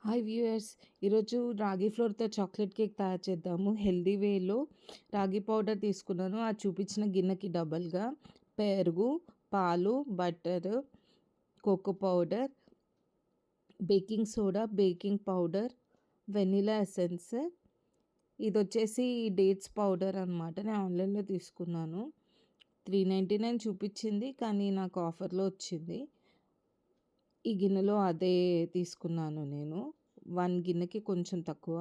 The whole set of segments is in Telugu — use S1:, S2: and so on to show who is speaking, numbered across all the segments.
S1: హాయ్ వ్యూయర్స్, ఈరోజు రాగి ఫ్లోర్‌తో చాక్లెట్ కేక్ తయారు చేద్దాము. హెల్తీ వేలో రాగి పౌడర్ తీసుకున్నాను. అది చూపించిన గిన్నెకి డబల్‌గా పెరుగు, పాలు, butter, cocoa powder, baking soda, baking powder, vanilla essence. ఇదొచ్చేసి డేట్స్ పౌడర్ అనమాట. నేను ఆన్లైన్‌లో తీసుకున్నాను. 399 చూపించింది, కానీ నాకు ఆఫర్‌లో వచ్చింది. ఈ గిన్నెలో అదే తీసుకున్నాను నేను. 1 గిన్నెకి కొంచెం తక్కువ.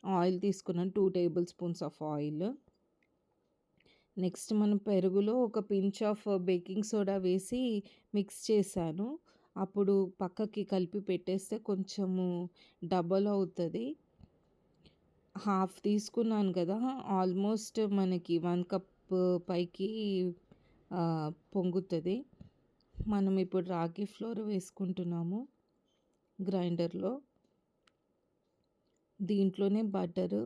S1: ఆయిల్ తీసుకున్నాను, 2 table spoons of oil. Next మనం పెరుగులో ఒక పించ్ ఆఫ్ బేకింగ్ సోడా వేసి మిక్స్ చేశాను. అప్పుడు పక్కకి కలిపి పెట్టేస్తే కొంచెము డబల్ అవుతుంది. హాఫ్ తీసుకున్నాను కదా, ఆల్మోస్ట్ మనకి 1 కప్ పైకి పొంగుతుంది. మనం ఇప్పుడు రాగి ఫ్లోర్ వేసుకుంటున్నాము గ్రైండర్లో. దీంట్లోనే బటరు,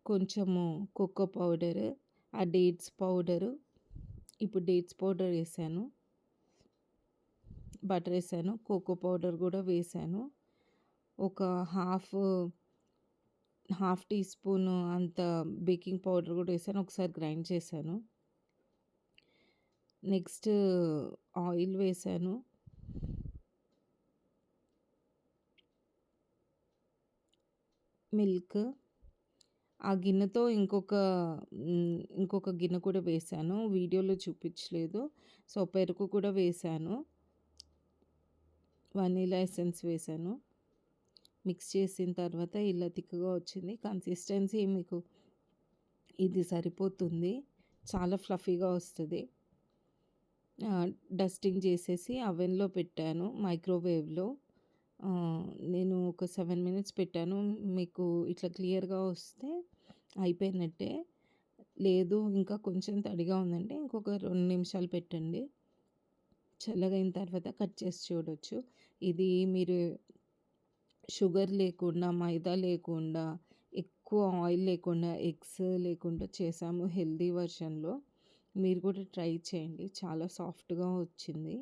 S1: కొంచెము కోకో పౌడరు, ఆ డేట్స్ పౌడరు. ఇప్పుడు డేట్స్ పౌడర్ వేసాను, బటర్ వేసాను, కోకో పౌడర్ కూడా వేసాను. ఒక హాఫ్ టీ స్పూన్ అంత బేకింగ్ పౌడర్ కూడా వేసాను. ఒకసారి గ్రైండ్ చేశాను. నెక్స్ట్ ఆయిల్ వేసాను. మిల్క్, ఆ గిన్నెతో ఇంకొక గిన్నె కూడా వేసాను. వీడియోలో చూపించలేదు. సో పెరుగు కూడా వేసాను. వనీలా ఎసెన్స్ వేసాను. మిక్స్ చేసిన తర్వాత ఇలా థిక్‌గా వచ్చింది. కన్సిస్టెన్సీ మీకు ఇది సరిపోతుంది. చాలా ఫ్లఫీగా వస్తుంది. డస్టింగ్ చేసేసి అవెన్లో పెట్టాను, మైక్రోవేవ్లో. నేను ఒక 7 మినిట్స్ పెట్టాను. మీకు ఇట్లా క్లియర్గా వస్తే అయిపోయినట్టే. లేదు ఇంకా కొంచెం తడిగా ఉందంటే ఇంకొక 2 నిమిషాలు పెట్టండి. చల్లగైన తర్వాత కట్ చేసి చూడొచ్చు. ఇది మీరు షుగర్ లేకుండా, మైదా లేకుండా, ఎక్కువ ఆయిల్ లేకుండా, ఎగ్స్ లేకుండా చేసాము హెల్తీ వర్షన్‌లో. మీరు కూడా ట్రై చేయండి. చాలా సాఫ్ట్‌గా వచ్చింది.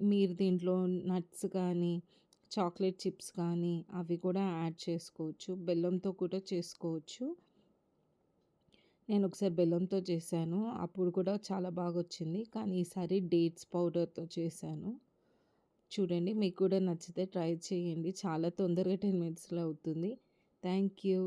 S1: మీరు దీంట్లో నట్స్ కానీ, చాక్లెట్ చిప్స్ కానీ అవి కూడా యాడ్ చేసుకోవచ్చు. బెల్లంతో కూడా చేసుకోవచ్చు. నేను ఒకసారి బెల్లంతో చేశాను, అప్పుడు కూడా చాలా బాగా వచ్చింది. కానీ ఈసారి డేట్స్ పౌడర్‌తో చేశాను. చూడండి, మీకు కూడా నచ్చితే ట్రై చేయండి. చాలా తొందరగా 10 మినిట్స్‌లో అవుతుంది. Thank you.